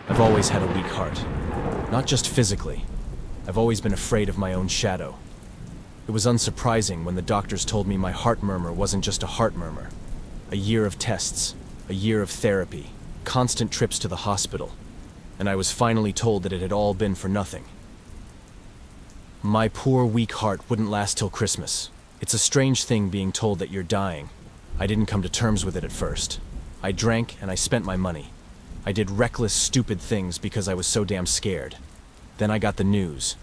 I've always had a weak heart. Not just physically. I've always been afraid of my own shadow. It was unsurprising when the doctors told me my heart murmur wasn't just a heart murmur. A year of tests, a year of therapy, constant trips to the hospital, and I was finally told that it had all been for nothing. My poor, weak heart wouldn't last till Christmas. It's a strange thing being told that you're dying. I didn't come to terms with it at first. I drank and I spent my money. I did reckless, stupid things because I was so damn scared. Then I got the news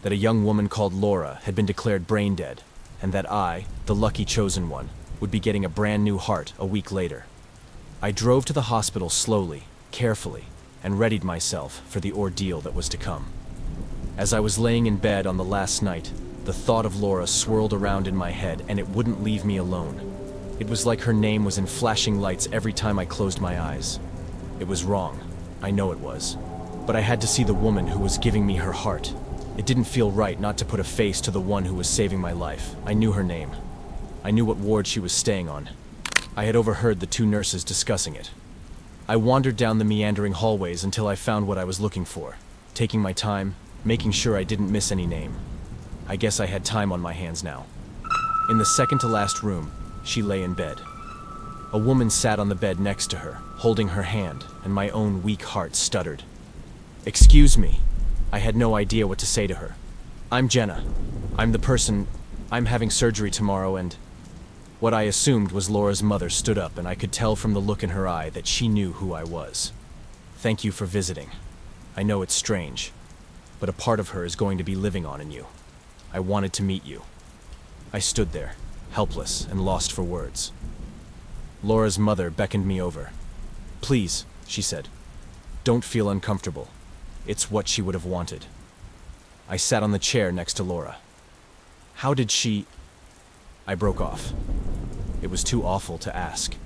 that a young woman called Laura had been declared brain dead, and that I, the lucky chosen one, would be getting a brand new heart a week later. I drove to the hospital slowly, carefully, and readied myself for the ordeal that was to come. As I was laying in bed on the last night, the thought of Laura swirled around in my head, and it wouldn't leave me alone. It was like her name was in flashing lights every time I closed my eyes. It was wrong. I know it was. But I had to see the woman who was giving me her heart. It didn't feel right not to put a face to the one who was saving my life. I knew her name. I knew what ward she was staying on. I had overheard the two nurses discussing it. I wandered down the meandering hallways until I found what I was looking for, taking my time, making sure I didn't miss any name. I guess I had time on my hands now. In the second-to-last room, she lay in bed. A woman sat on the bed next to her, holding her hand, and my own weak heart stuttered. "Excuse me." I had no idea what to say to her. "I'm Jenna. I'm the person. I'm having surgery tomorrow," and what I assumed was Laura's mother stood up, and I could tell from the look in her eye that she knew who I was. "Thank you for visiting. I know it's strange, but a part of her is going to be living on in you. I wanted to meet you." I stood there, helpless and lost for words. Laura's mother beckoned me over. "Please," she said, "don't feel uncomfortable. It's what she would have wanted." I sat on the chair next to Laura. "How did she—" I broke off. It was too awful to ask.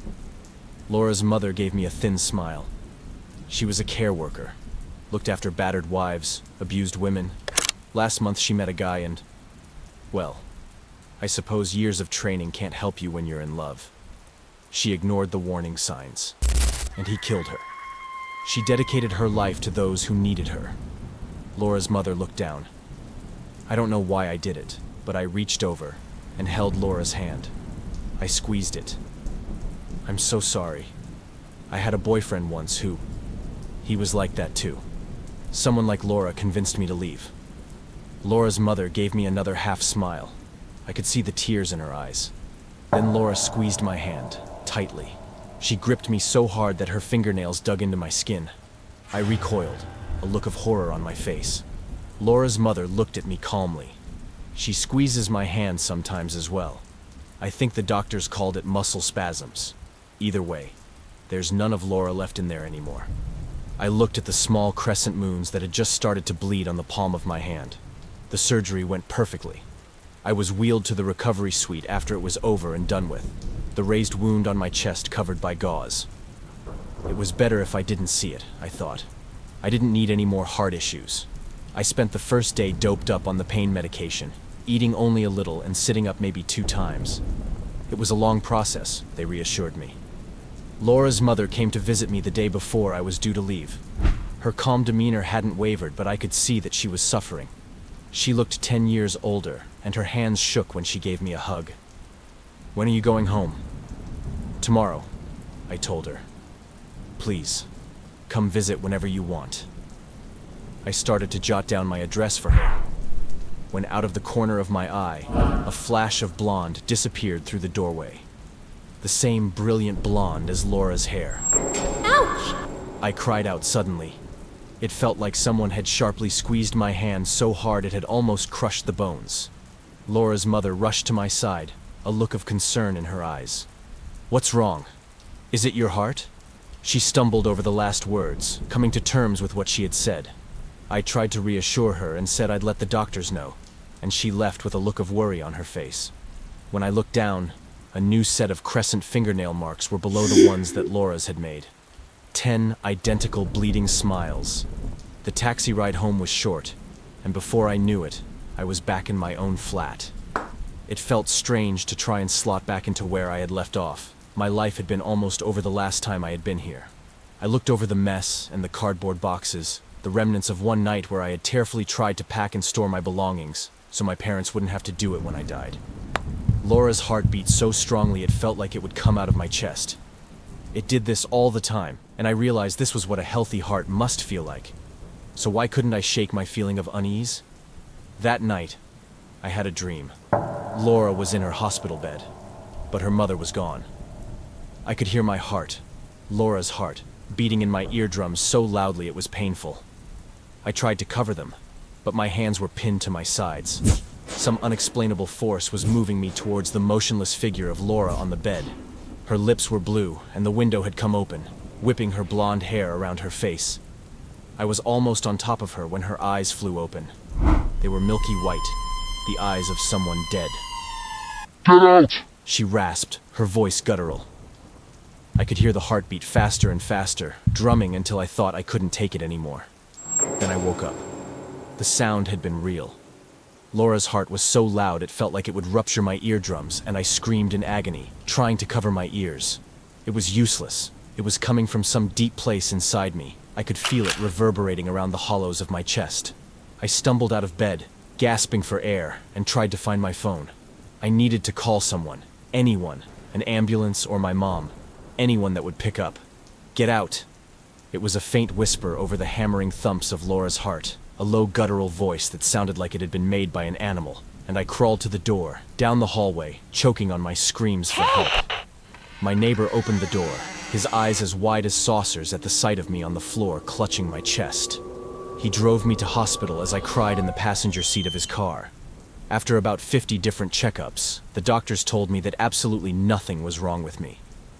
Laura's mother gave me a thin smile. She was a care worker, looked after battered wives, abused women. Last month she met a guy and, well, I suppose years of training can't help you when you're in love. She ignored the warning signs, and he killed her. She dedicated her life to those who needed her. Laura's mother looked down. I don't know why I did it, but I reached over and held Laura's hand. I squeezed it. "I'm so sorry. I had a boyfriend once who... he was like that too. Someone like Laura convinced me to leave." Laura's mother gave me another half smile. I could see the tears in her eyes. Then Laura squeezed my hand, tightly. She gripped me so hard that her fingernails dug into my skin. I recoiled, a look of horror on my face. Laura's mother looked at me calmly. She squeezes my hand sometimes as well. I think the doctors called it muscle spasms. Either way, there's none of Laura left in there anymore. I looked at the small crescent moons that had just started to bleed on the palm of my hand. The surgery went perfectly. I was wheeled to the recovery suite after it was over and done with, the raised wound on my chest covered by gauze. It was better if I didn't see it, I thought. I didn't need any more heart issues. I spent the first day doped up on the pain medication, eating only a little and sitting up maybe 2 times. It was a long process, they reassured me. Laura's mother came to visit me the day before I was due to leave. Her calm demeanor hadn't wavered, but I could see that she was suffering. She looked 10 years older, and her hands shook when she gave me a hug. "When are you going home?" "Tomorrow," I told her. "Please, come visit whenever you want." I started to jot down my address for her, when out of the corner of my eye, a flash of blonde disappeared through the doorway. The same brilliant blonde as Laura's hair. Ouch! I cried out suddenly. It felt like someone had sharply squeezed my hand so hard it had almost crushed the bones. Laura's mother rushed to my side, a look of concern in her eyes. "What's wrong? Is it your heart?" She stumbled over the last words, coming to terms with what she had said. I tried to reassure her and said I'd let the doctors know, and she left with a look of worry on her face. When I looked down, a new set of crescent fingernail marks were below the ones that Laura's had made. 10 identical bleeding smiles. The taxi ride home was short, and before I knew it, I was back in my own flat. It felt strange to try and slot back into where I had left off. My life had been almost over the last time I had been here. I I looked over the mess and the cardboard boxes, the remnants of one night where I had tearfully tried to pack and store my belongings so my parents wouldn't have to do it when I died. Laura's heart beat so strongly it felt like it would come out of my chest. It did this all the time, and I realized this was what a healthy heart must feel like. So why couldn't I shake my feeling of unease? That night, I had a dream. Laura was in her hospital bed, but her mother was gone. I could hear my heart, Laura's heart, beating in my eardrums so loudly it was painful. I tried to cover them, but my hands were pinned to my sides. Some unexplainable force was moving me towards the motionless figure of Laura on the bed. Her lips were blue, and the window had come open, whipping her blonde hair around her face. I was almost on top of her when her eyes flew open. They were milky white, the eyes of someone dead. Get out! She rasped, her voice guttural. I could hear the heartbeat faster and faster, drumming until I thought I couldn't take it anymore. Then I woke up. The sound had been real. Laura's heart was so loud it felt like it would rupture my eardrums, and I screamed in agony, trying to cover my ears. It was useless. It was coming from some deep place inside me. I could feel it reverberating around the hollows of my chest. I stumbled out of bed, gasping for air, and tried to find my phone. I needed to call someone, anyone, an ambulance or my mom, anyone that would pick up. Get out! It was a faint whisper over the hammering thumps of Laura's heart, a low guttural voice that sounded like it had been made by an animal, and I crawled to the door, down the hallway, choking on my screams for help. My neighbor opened the door, his eyes as wide as saucers at the sight of me on the floor clutching my chest. He drove me to hospital as I cried in the passenger seat of his car. After about 50 different checkups, the doctors told me that absolutely nothing was wrong with me.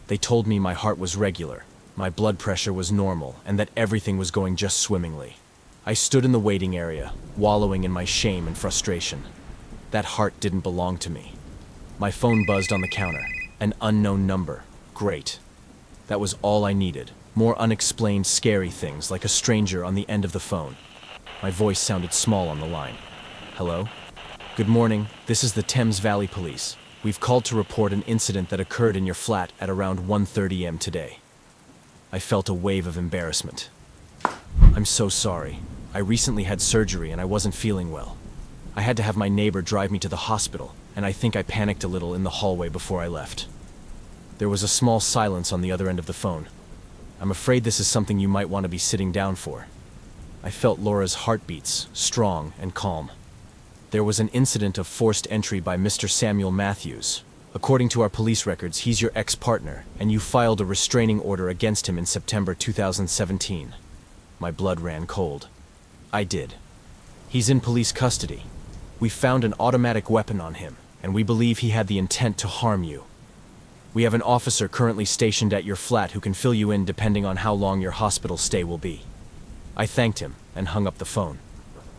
They told me my heart was regular, my blood pressure was normal, and that everything was going just swimmingly. I stood in the waiting area, wallowing in my shame and frustration. That heart didn't belong to me. My phone buzzed on the counter. An unknown number. Great. That was all I needed. More unexplained, scary things, like a stranger on the end of the phone. My voice sounded small on the line. Hello? Good morning. This is the Thames Valley Police. We've called to report an incident that occurred in your flat at around 1:30 a.m. today. I felt a wave of embarrassment. I'm so sorry. I recently had surgery and I wasn't feeling well. I had to have my neighbor drive me to the hospital, and I think I panicked a little in the hallway before I left. There was a small silence on the other end of the phone. I'm afraid this is something you might want to be sitting down for. I felt Laura's heartbeats, strong and calm. There was an incident of forced entry by Mr. Samuel Matthews. According to our police records, he's your ex-partner, and you filed a restraining order against him in September 2017. My blood ran cold. I did. He's in police custody. We found an automatic weapon on him, and we believe he had the intent to harm you. We have an officer currently stationed at your flat who can fill you in depending on how long your hospital stay will be. I thanked him and hung up the phone.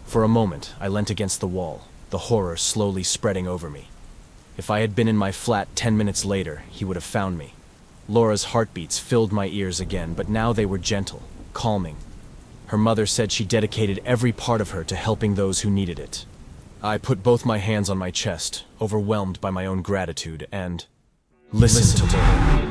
For a moment, I leant against the wall, the horror slowly spreading over me. If I had been in my flat 10 minutes later, he would have found me. Laura's heartbeats filled my ears again, but now they were gentle, calming. Her mother said she dedicated every part of her to helping those who needed it. I put both my hands on my chest, overwhelmed by my own gratitude, and listened to Laura.